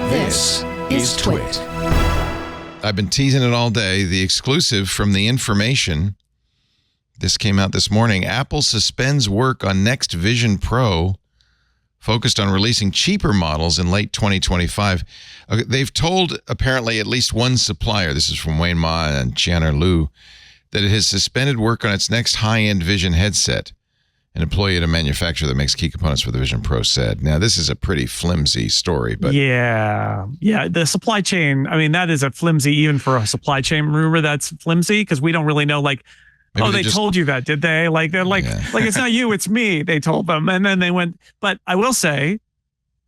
This is TWiT. I've been teasing it all day. The exclusive from The Information. This came out this morning. Apple suspends work on next Vision Pro, focused on releasing cheaper models in late 2025. They've told apparently at least one supplier, this is from Wayne Ma and Chianer Lieu, that it has suspended work on its next high-end Vision headset. An employee at a manufacturer that makes key components for the Vision Pro said. Now, this is a pretty flimsy story, but yeah, the supply chain. I mean, that is a flimsy, even for a supply chain rumor. That's flimsy because we don't really know. Like, maybe they told you that, did they? Like, they're like, like it's not you, it's me. They told them, and then they went. But I will say,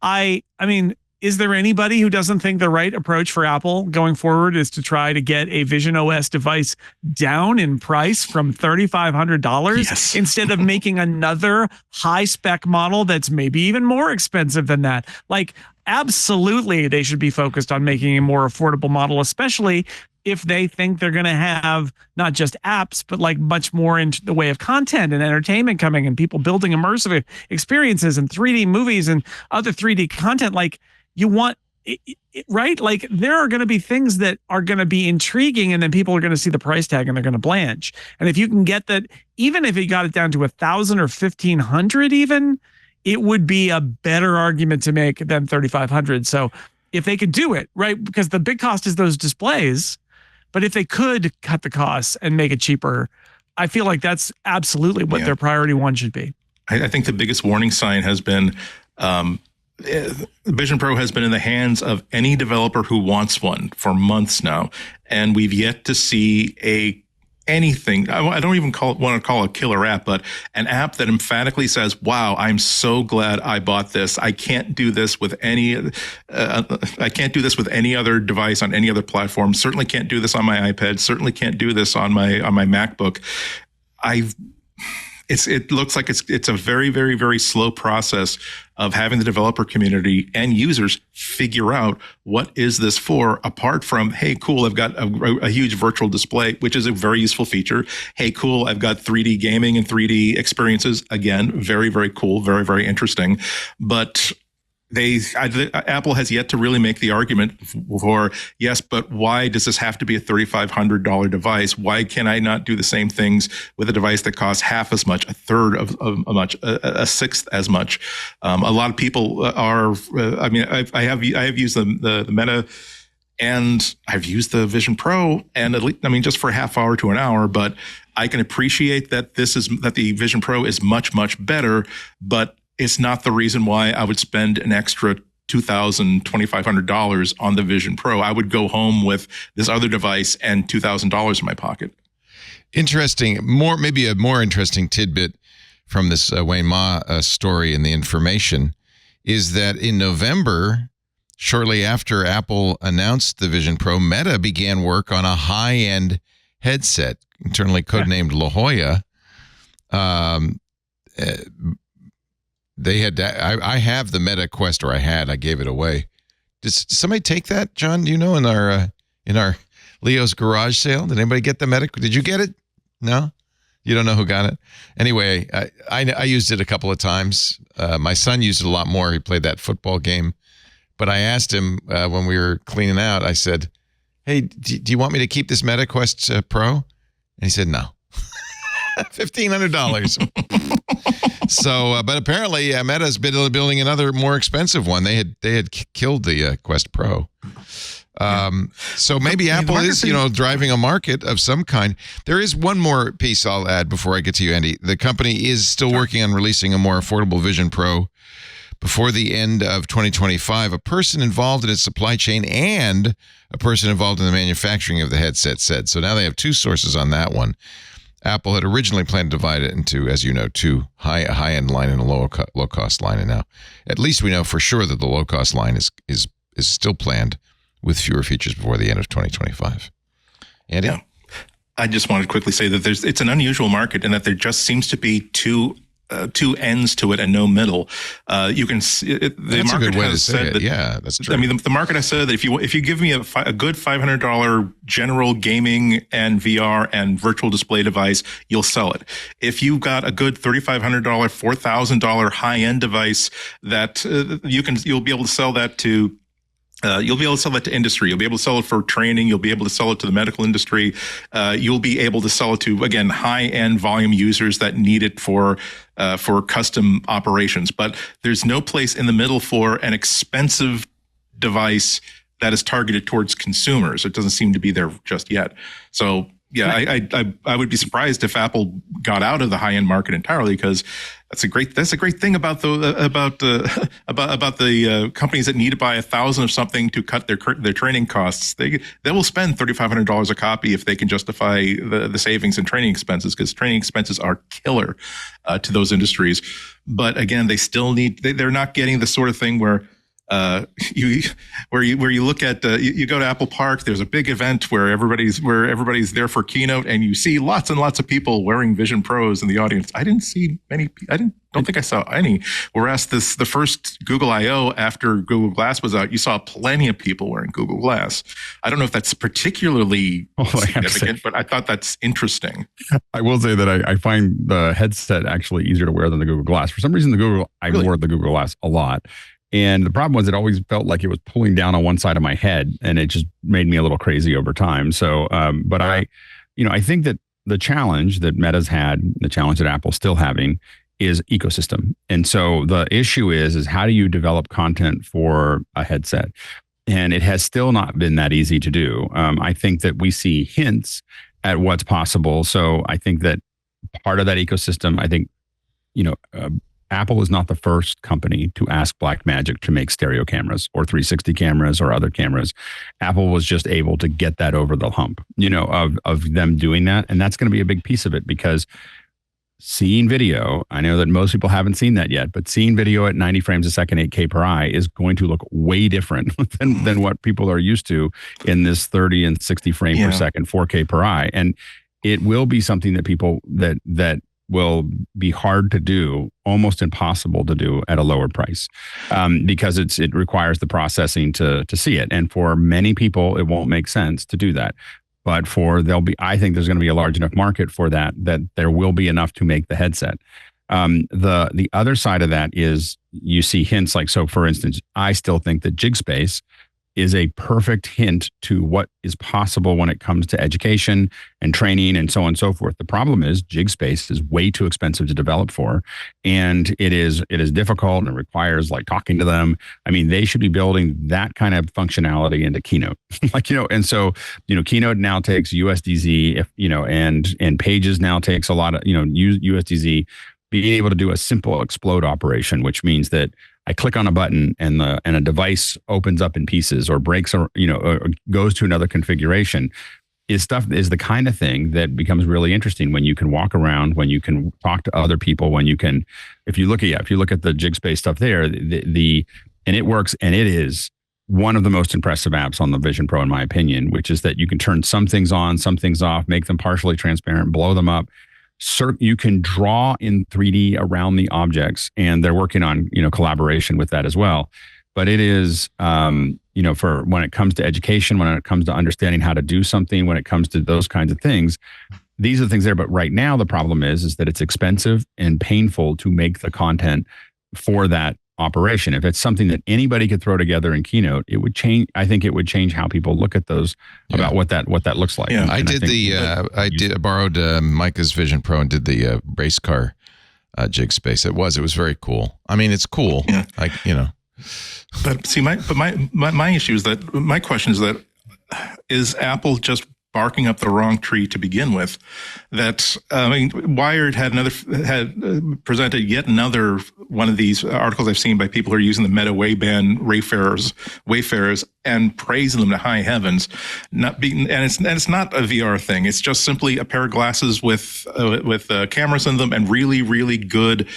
I mean. Is there anybody who doesn't think the right approach for Apple going forward is to try to get a Vision OS device down in price from $3,500 instead of making another high spec model that's maybe even more expensive than that? Like, absolutely, they should be focused on making a more affordable model, especially if they think they're going to have not just apps, but like much more in the way of content and entertainment coming and people building immersive experiences and 3D movies and other 3D content. Like, you want right? Like, there are going to be things that are going to be intriguing, and then people are going to see the price tag and they're going to blanch. And if you can get that, even if you got it down to 1,000 or 1,500, even, it would be a better argument to make than 3,500. So if they could do it, right? Because the big cost is those displays, but if they could cut the costs and make it cheaper, I feel like that's absolutely what their priority one should be. I think the biggest warning sign has been, Vision Pro has been in the hands of any developer who wants one for months now, and we've yet to see anything. I don't even want to call it a killer app, but an app that emphatically says, "Wow, I'm so glad I bought this. I can't do this with any. I can't do this with any other device on any other platform. Certainly can't do this on my iPad. Certainly can't do this on my MacBook." It looks like it's a very, very, very slow process of having the developer community and users figure out what is this for, apart from, hey, cool, I've got a huge virtual display, which is a very useful feature. Hey, cool, I've got 3D gaming and 3D experiences. Again, very, very cool, very, very interesting. But Apple has yet to really make the argument for, yes, but why does this have to be a $3,500 device? Why can I not do the same things with a device that costs half as much, a third of much, a sixth as much? A lot of people are. I mean, I have used the Meta, and I've used the Vision Pro, and at least, I mean, just for a half hour to an hour, but I can appreciate that the Vision Pro is much, much better, but it's not the reason why I would spend an extra $2,000, $2,500 on the Vision Pro. I would go home with this other device and $2,000 in my pocket. Interesting. Maybe a more interesting tidbit from this Wayne Ma story in The Information is that in November, shortly after Apple announced the Vision Pro, Meta began work on a high-end headset, internally codenamed La Jolla. They had. I have the Meta Quest, or I gave it away. Did somebody take that, John? Do you know, in our Leo's garage sale? Did anybody get the Meta? Did you get it? No, you don't know who got it. Anyway, I used it a couple of times. My son used it a lot more. He played that football game. But I asked him when we were cleaning out. I said, "Hey, do you want me to keep this Meta Quest Pro?" And he said, "No." $1,500. So, but apparently Meta's been building another more expensive one. They had killed the Quest Pro. So maybe Apple is, driving a market of some kind. There is one more piece I'll add before I get to you, Andy. The company is still working on releasing a more affordable Vision Pro before the end of 2025. A person involved in its supply chain and a person involved in the manufacturing of the headset said. So now they have two sources on that one. Apple had originally planned to divide it into, as you know, two, a high-end line and a low-cost line. And now, at least we know for sure that the low-cost line is still planned with fewer features before the end of 2025. Andy? Yeah. I just wanted to quickly say that it's an unusual market in that there just seems to be two ends to it and no middle. You can see the that's market a good way has to say said it. that, yeah, that's true. I mean, the market has said that if you give me a good $500 general gaming and VR and virtual display device, you'll sell it. If you've got a good $3,500, $4,000 high end device that you'll be able to sell that to You'll be able to sell it to industry. You'll be able to sell it for training. You'll be able to sell it to the medical industry. You'll be able to sell it to, again, high-end volume users that need it for custom operations. But there's no place in the middle for an expensive device that is targeted towards consumers. It doesn't seem to be there just yet. So yeah, I would be surprised if Apple got out of the high end market entirely, because that's a great thing about the companies that need to buy 1,000 of something to cut their training costs. They will spend $3,500 a copy if they can justify the savings in training expenses, because training expenses are killer to those industries. But again, they still they're not getting the sort of thing where you look at you go to Apple Park. There's a big event where everybody's there for keynote, and you see lots and lots of people wearing Vision Pros in the audience. I didn't see many. Don't think I saw any. Whereas the first Google I/O after Google Glass was out, you saw plenty of people wearing Google Glass. I don't know if that's particularly significant, but I thought that's interesting. I will say that I find the headset actually easier to wear than the Google Glass. For some reason, I wore the Google Glass a lot. And the problem was it always felt like it was pulling down on one side of my head, and it just made me a little crazy over time. So, but I think that the challenge that Meta's had, the challenge that Apple's still having, is ecosystem. And so the issue is how do you develop content for a headset? And it has still not been that easy to do. I think that we see hints at what's possible. So I think that part of that ecosystem, I think, Apple is not the first company to ask Blackmagic to make stereo cameras or 360 cameras or other cameras. Apple was just able to get that over the hump, of them doing that. And that's going to be a big piece of it, because seeing video, I know that most people haven't seen that yet, but seeing video at 90 frames a second, 8K per eye is going to look way different than what people are used to in this 30 and 60 frame per second, 4K per eye. And it will be something that people that will be hard to do, almost impossible to do at a lower price, because it requires the processing to see it. And for many people, it won't make sense to do that. But I think there's going to be a large enough market for that there will be enough to make the headset. The other side of that is you see hints like, so for instance, I still think that JigSpace is a perfect hint to what is possible when it comes to education and training and so on and so forth. The problem is JigSpace is way too expensive to develop for, and it is difficult, and it requires like talking to them. I mean, they should be building that kind of functionality into Keynote, and so, Keynote now takes USDZ, and Pages now takes a lot of, USDZ, being able to do a simple explode operation, which means that I click on a button and a device opens up in pieces or breaks or goes to another configuration is the kind of thing that becomes really interesting when you can walk around, when you can talk to other people, when you can, if you look at the JigSpace stuff there, and it works, and it is one of the most impressive apps on the Vision Pro, in my opinion, which is that you can turn some things on, some things off, make them partially transparent, blow them up. You can draw in 3D around the objects, and they're working on, collaboration with that as well. But it is, for when it comes to education, when it comes to understanding how to do something, when it comes to those kinds of things, these are the things there. But right now, the problem is that it's expensive and painful to make the content for that operation. If it's something that anybody could throw together in Keynote, it would change. I think it would change how people look at those, about what that looks like. Yeah, I borrowed Micah's Vision Pro and did the race car JigSpace. It was very cool. I mean, it's cool. Yeah. But see, my issue is that my question is that is Apple just barking up the wrong tree to begin with? That Wired had presented yet another one of these articles I've seen by people who are using the Meta Wayband Wayfarers and praising them to high heavens. It's not a VR thing. It's just simply a pair of glasses with cameras in them and really, really good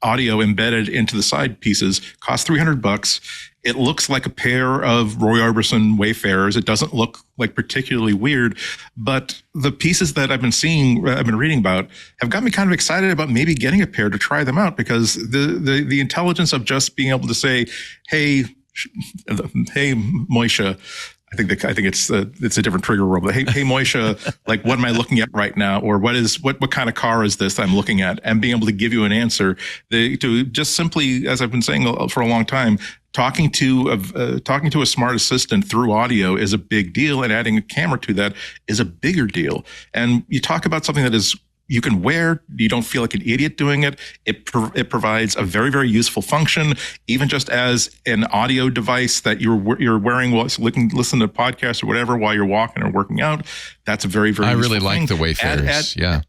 audio embedded into the side pieces. Cost $300. It looks like a pair of Roy Orbison Wayfarers. It doesn't look like particularly weird, but the pieces that I've been reading about have got me kind of excited about maybe getting a pair to try them out, because the intelligence of just being able to say, hey Moisha, I think it's a different trigger word, but hey Moisha, like, what am I looking at right now? Or what kind of car is this I'm looking at? And being able to give you an answer, to just simply, as I've been saying for a long time, talking to a smart assistant through audio is a big deal, and adding a camera to that is a bigger deal. And you talk about something that is you can wear, you don't feel like an idiot doing it. It provides a very, very useful function, even just as an audio device that you're wearing while listening to podcasts or whatever while you're walking or working out. That's a very, very useful really like thing. the Wayfarers. Yeah.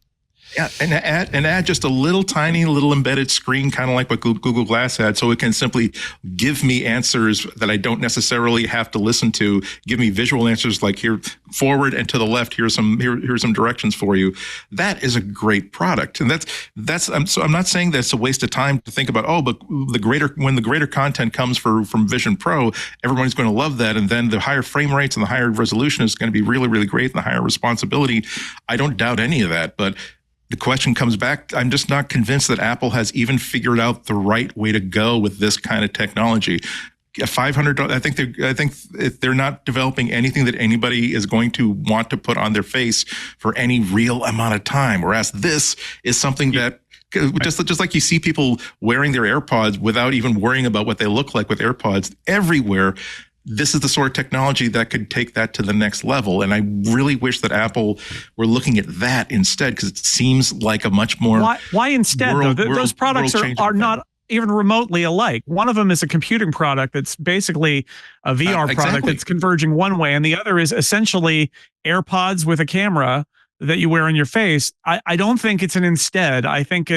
Yeah, and add just a little tiny little embedded screen, kind of like what Google Glass had, so it can simply give me answers that I don't necessarily have to listen to. Give me visual answers like here, forward and to the left. Here's some directions for you. That is a great product, and so I'm not saying that it's a waste of time to think about. Oh, but when the greater content comes from Vision Pro, everyone's going to love that, and then the higher frame rates and the higher resolution is going to be really, really great, and the higher responsibility. I don't doubt any of that, but the question comes back. I'm just not convinced that Apple has even figured out the right way to go with this kind of technology. $500. I think if they're not developing anything that anybody is going to want to put on their face for any real amount of time. Whereas this is something that just like you see people wearing their AirPods without even worrying about what they look like with AirPods everywhere. This is the sort of technology that could take that to the next level. And I really wish that Apple were looking at that instead, because it seems like a much more... Why instead, though? Those products are not even remotely alike. One of them is a computing product that's basically a VR product that's converging one way, and the other is essentially AirPods with a camera that you wear on your face. I don't think it's an instead. I think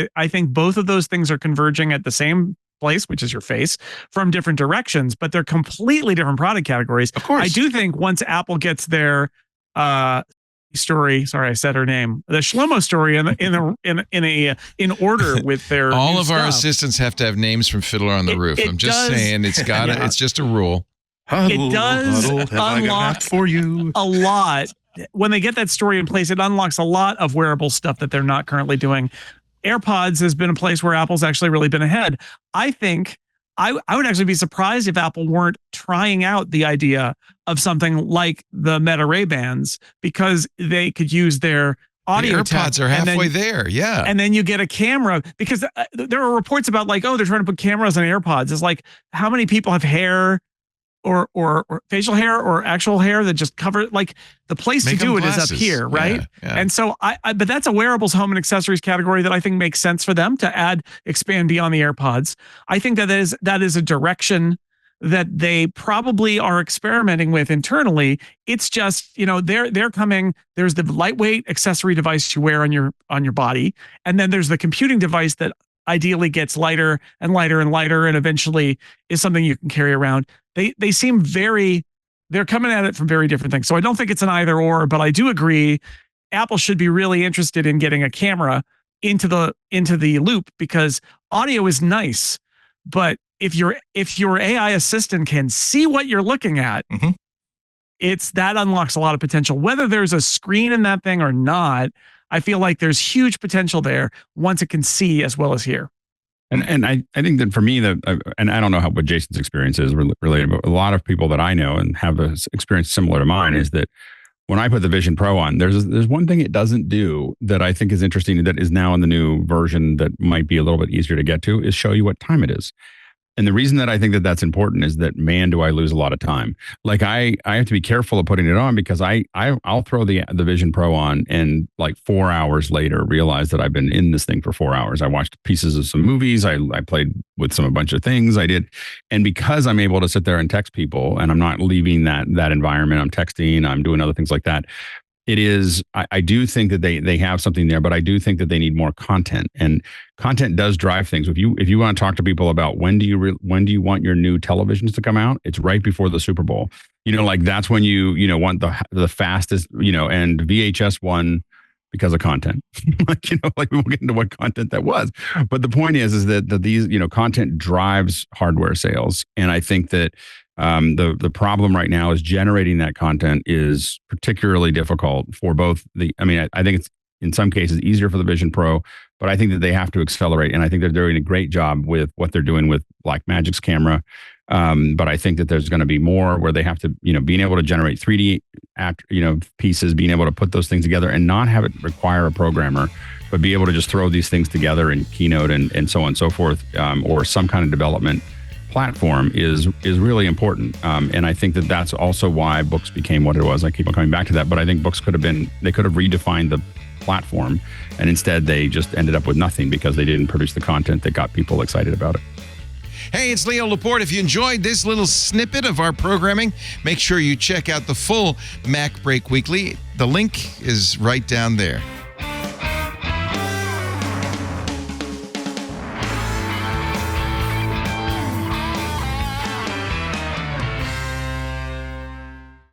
both of those things are converging at the same place, which is your face, from different directions, but they're completely different product categories. Of course. I do think once Apple gets their story, sorry, I said her name, the Shlomo story in order with their all of our assistants have to have names from Fiddler on the Roof. I'm just saying it's got it's just a rule. It does unlock for you a lot. When they get that story in place, it unlocks a lot of wearable stuff that they're not currently doing. AirPods has been a place where Apple's actually really been ahead. I think I would actually be surprised if Apple weren't trying out the idea of something like the Meta Ray-Bans, because they could use their audio. The AirPods are halfway there. Yeah. And then you get a camera, because there are reports about like, oh, they're trying to put cameras on AirPods. It's like, how many people have hair or facial hair or actual hair that just cover, like the place to do it is up here, right? Yeah. And so but that's a wearables, home and accessories category that I think makes sense for them to expand beyond the AirPods. I think that is a direction that they probably are experimenting with internally. It's just, they're coming. There's the lightweight accessory device you wear on your body, and then there's the computing device that ideally gets lighter and lighter and lighter, and eventually is something you can carry around. They seem they're coming at it from very different things. So I don't think it's an either or, but I do agree Apple should be really interested in getting a camera into the loop, because audio is nice, but if your AI assistant can see what you're looking at, that unlocks a lot of potential. Whether there's a screen in that thing or not, I feel like there's huge potential there once it can see as well as hear. And I think that for me, and I don't know what Jason's experience is related, but a lot of people that I know and have an experience similar to mine is that when I put the Vision Pro on, there's one thing it doesn't do that I think is interesting, that is now in the new version that might be a little bit easier to get to, is show you what time it is. And the reason that I think that that's important is that, man, do I lose a lot of time. Like I have to be careful of putting it on, because I'll throw the Vision Pro on and like 4 hours later realize that I've been in this thing for 4 hours. I watched pieces of some movies. I played with a bunch of things I did. And because I'm able to sit there and text people, and I'm not leaving that environment, I'm texting, I'm doing other things like that. It is, I do think that they have something there, but I do think that they need more content, and content does drive things. If you want to talk to people about when do you want your new televisions to come out, it's right before the Super Bowl. Like that's when you want the fastest, and VHS won because of content. like we won't get into what content that was, but the point is that these, content drives hardware sales, and I think that the problem right now is generating that content is particularly difficult for both I think it's in some cases easier for the Vision Pro, but I think that they have to accelerate, and I think they're doing a great job with what they're doing with Blackmagic's camera. But I think that there's going to be more where they have to, being able to generate 3D pieces, being able to put those things together and not have it require a programmer, but be able to just throw these things together in Keynote and so on and so forth, or some kind of development platform is really important. And I think that that's also why books became what it was. I keep on coming back to that, but I think books could have redefined the platform, and instead they just ended up with nothing because they didn't produce the content that got people excited about it. Hey, it's Leo Laporte. If you enjoyed this little snippet of our programming, make sure you check out the full MacBreak Weekly. The link is right down there.